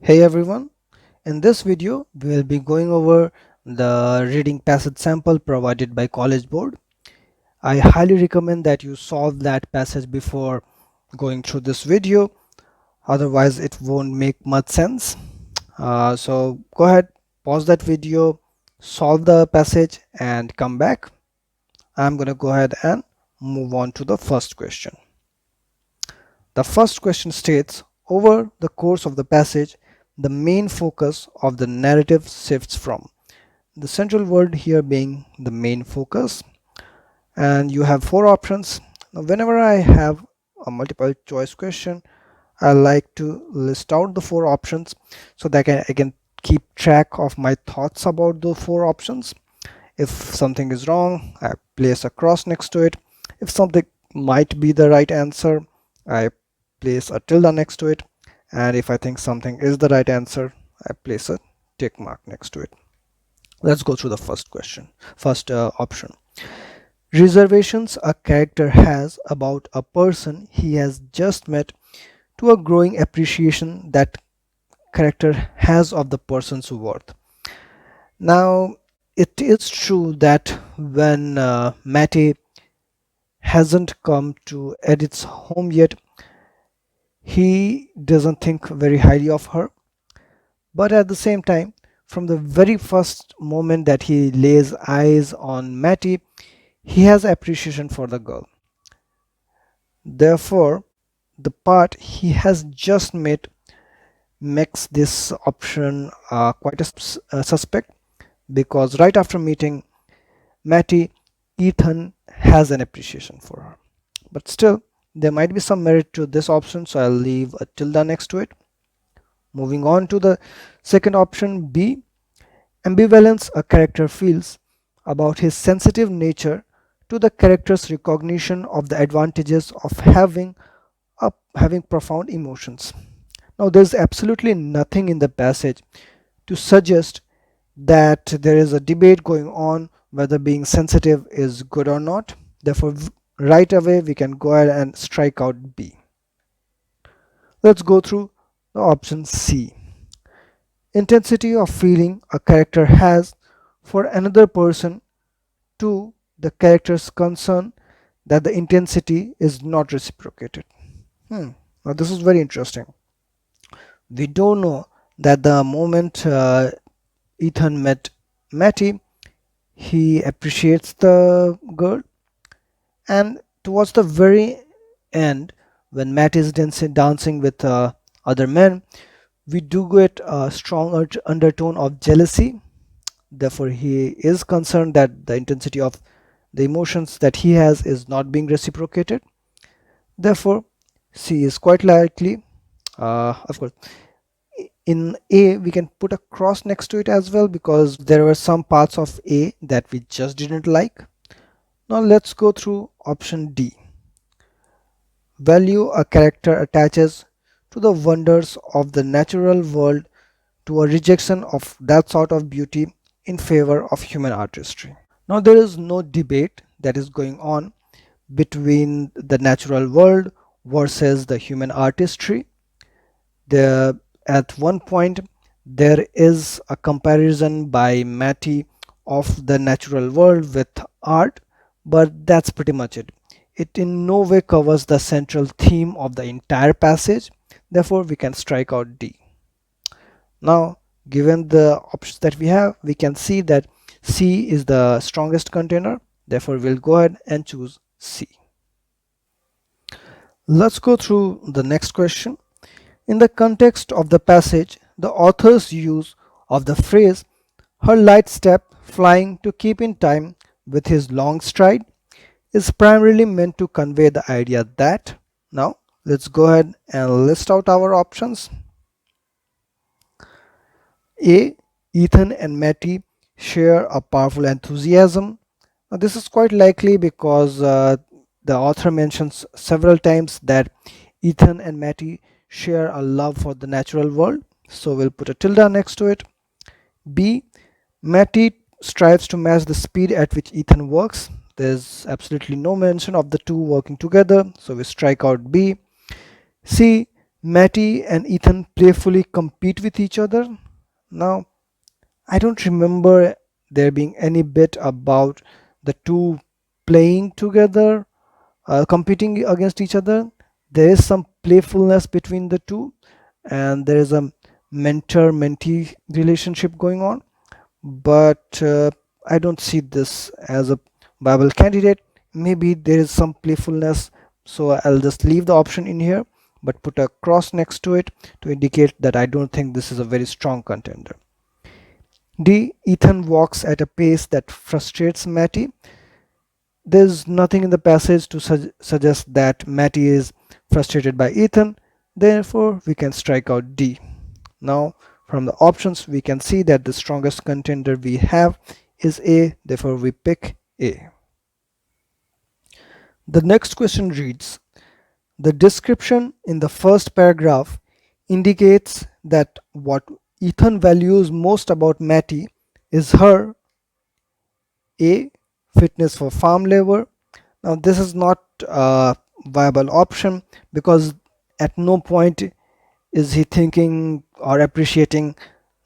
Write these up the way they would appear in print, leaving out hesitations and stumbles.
Hey everyone, in this video we will be going over the reading passage sample provided by Collegeboard. I highly recommend that you solve that passage before going through this video, otherwise it won't make much sense. So go ahead, pause that video, solve the passage and come back. I'm gonna go ahead and move on to the first question. The first question states, over the course of the passage, the main focus of the narrative shifts from the central word here being the main focus, and you have four options. Now, whenever I have a multiple choice question, I like to list out the four options so that I can keep track of my thoughts about the four options. If something is wrong, I place a cross next to it. If something might be the right answer, I place a tilde next to it. And if I think something is the right answer, I place a tick mark next to it. Let's go through the first option. Reservations a character has about a person he has just met, to a growing appreciation that character has of the person's worth. Now, it is true that when Mattie hasn't come to Edith's home yet, he doesn't think very highly of her. But at the same time, from the very first moment that he lays eyes on Mattie, he has appreciation for the girl. Therefore, the part he has just made makes this option quite a suspect, because right after meeting Mattie, Ethan has an appreciation for her. But still, there might be some merit to this option, so I'll leave a tilde next to it. Moving on to the second option, B. Ambivalence a character feels about his sensitive nature to the character's recognition of the advantages of having profound emotions. Now, there's absolutely nothing in the passage to suggest that there is a debate going on whether being sensitive is good or not. Therefore, right away we can go ahead and strike out B. Let's go through the option C. Intensity of feeling a character has for another person, to the character's concern that the intensity is not reciprocated. Now this is very interesting. We don't know that the moment Ethan met Mattie, he appreciates the girl, and towards the very end, when Matt is dancing with other men, we do get a strong undertone of jealousy. Therefore, he is concerned that the intensity of the emotions that he has is not being reciprocated. Therefore, C is quite likely. Of course, in A, we can put a cross next to it as well, because there were some parts of A that we just didn't like. Now let's go through option D. Value a character attaches to the wonders of the natural world, to a rejection of that sort of beauty in favor of human artistry. Now there is no debate that is going on between the natural world versus the human artistry. At one point there is a comparison by Mattie of the natural world with art, but that's pretty much it. It in no way covers the central theme of the entire passage. Therefore, we can strike out D. Now, given the options that we have, we can see that C is the strongest container. Therefore, we'll go ahead and choose C. Let's go through the next question. In the context of the passage, the author's use of the phrase, her light step flying to keep in time with his long stride, is primarily meant to convey the idea that. Now, let's go ahead and list out our options. A. Ethan and Mattie share a powerful enthusiasm. Now, this is quite likely because the author mentions several times that Ethan and Mattie share a love for the natural world. So we'll put a tilde next to it. B. Mattie strives to match the speed at which Ethan works. There's absolutely no mention of the two working together, so we strike out B. C. Mattie and Ethan playfully compete with each other. Now, I don't remember there being any bit about the two playing together, competing against each other. There is some playfulness between the two, and there is a mentor mentee relationship going on, but I don't see this as a viable candidate. Maybe there is some playfulness, so I'll just leave the option in here but put a cross next to it to indicate that I don't think this is a very strong contender. D. Ethan walks at a pace that frustrates Mattie. There's nothing in the passage to suggest that Mattie is frustrated by Ethan, therefore we can strike out D. Now from the options we can see that the strongest contender we have is A, therefore we pick A. The next question reads, the description in the first paragraph indicates that what Ethan values most about Mattie is her A, fitness for farm labor. Now this is not a viable option because at no point is he thinking or appreciating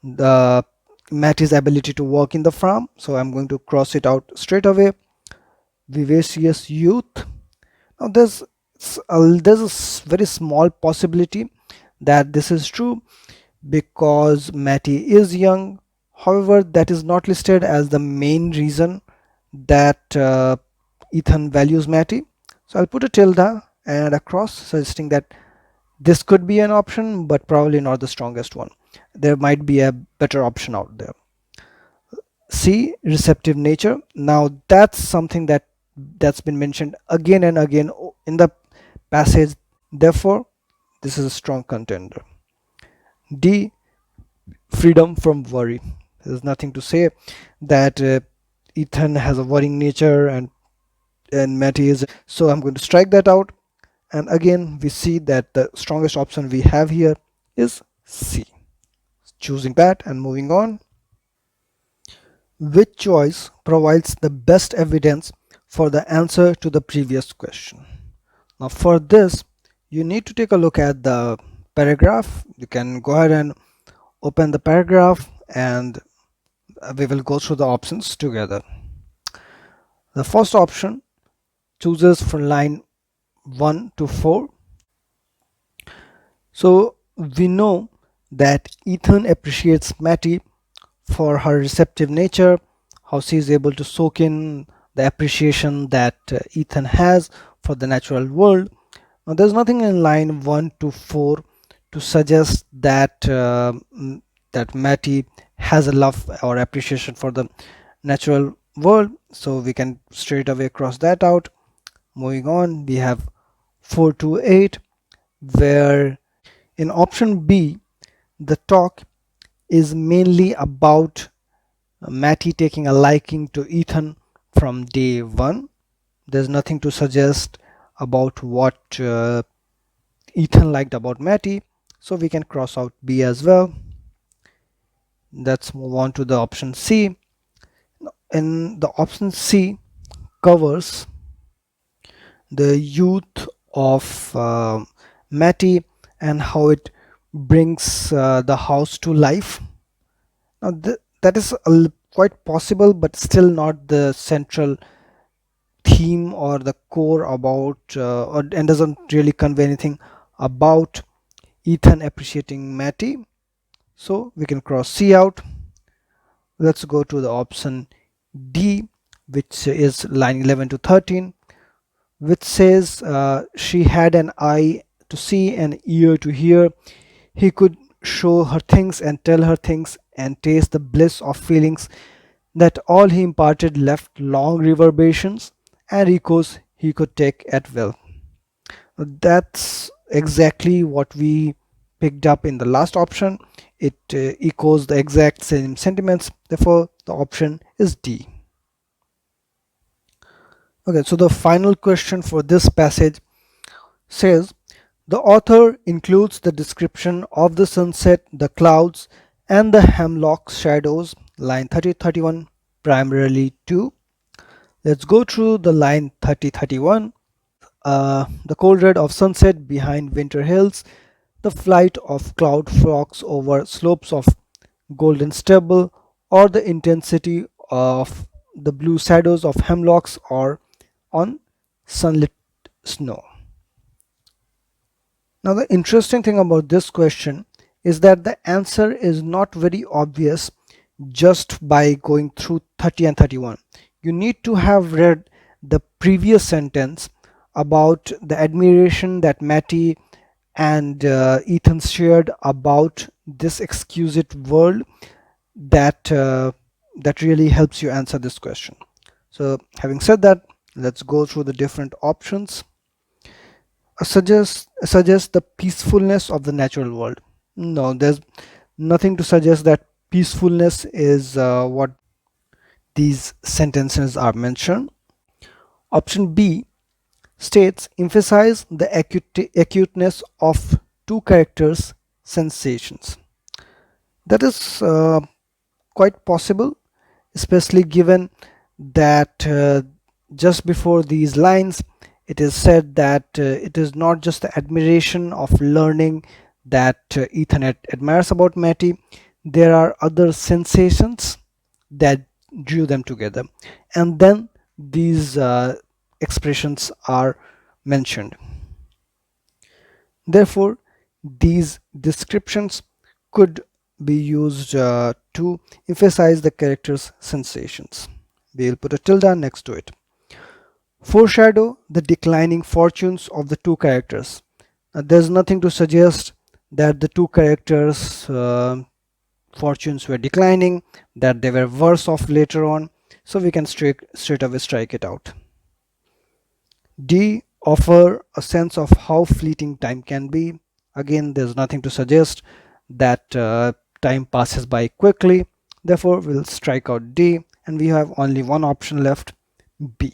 the Mattie's ability to work in the farm, so I'm going to cross it out straight away. Vivacious youth. Now there's a very small possibility that this is true because Mattie is young. However, that is not listed as the main reason that Ethan values Mattie. So I'll put a tilde and a cross suggesting that this could be an option, but probably not the strongest one. There might be a better option out there. C, receptive nature. Now that's something that's been mentioned again and again in the passage. Therefore, this is a strong contender. D, freedom from worry. There's nothing to say that Ethan has a worrying nature and Mattie is. So I'm going to strike that out. And again, we see that the strongest option we have here is C. Choosing that and moving on. Which choice provides the best evidence for the answer to the previous question? Now for this, you need to take a look at the paragraph. You can go ahead and open the paragraph and we will go through the options together. The first option chooses from line 1 to 4. So we know that Ethan appreciates Mattie for her receptive nature, how she is able to soak in the appreciation that Ethan has for the natural world. Now there's nothing in line 1 to 4 to suggest that that Mattie has a love or appreciation for the natural world, so we can straight away cross that out. Moving on, we have 4 to 8, where in option B the talk is mainly about Mattie taking a liking to Ethan from day one. There's nothing to suggest about what Ethan liked about Mattie, so we can cross out B as well. Let's move on to the option C. And the option C covers the youth of Mattie and how it brings the house to life. Now that is quite possible, but still not the central theme or the core about and doesn't really convey anything about Ethan appreciating Mattie. So we can cross C out. Let's go to the option D, which is line 11 to 13, which says she had an eye to see and ear to hear. He could show her things and tell her things and taste the bliss of feelings that all he imparted left long reverberations and echoes he could take at will. That's exactly what we picked up in the last option. It echoes the exact same sentiments. Therefore, the option is D. Okay, so the final question for this passage says, the author includes the description of the sunset, the clouds, and the hemlock shadows, line 30-31, primarily to. Let's go through the line 30-31. The cold red of sunset behind winter hills the flight of cloud flocks over slopes of golden stubble, or the intensity of the blue shadows of hemlocks or on sunlit snow. Now, the interesting thing about this question is that the answer is not very obvious just by going through 30 and 31. You need to have read the previous sentence about the admiration that Mattie and Ethan shared about this exquisite world that really helps you answer this question. So, having said that, let's go through the different options. Suggest the peacefulness of the natural world. No, there's nothing to suggest that peacefulness is what these sentences are mentioned. Option B states emphasize the acuteness of two characters' sensations. That is quite possible, especially given that just before these lines it is said that it is not just the admiration of learning that Ethan admires about Mattie. There are other sensations that drew them together, and then these expressions are mentioned. Therefore, these descriptions could be used to emphasize the character's sensations. We'll put a tilde next to it. Foreshadow the declining fortunes of the two characters. There's nothing to suggest that the two characters' fortunes were declining, that they were worse off later on, so we can straight away strike it out. D. Offer a sense of how fleeting time can be. Again, there's nothing to suggest that time passes by quickly, therefore we'll strike out D, and we have only one option left, B.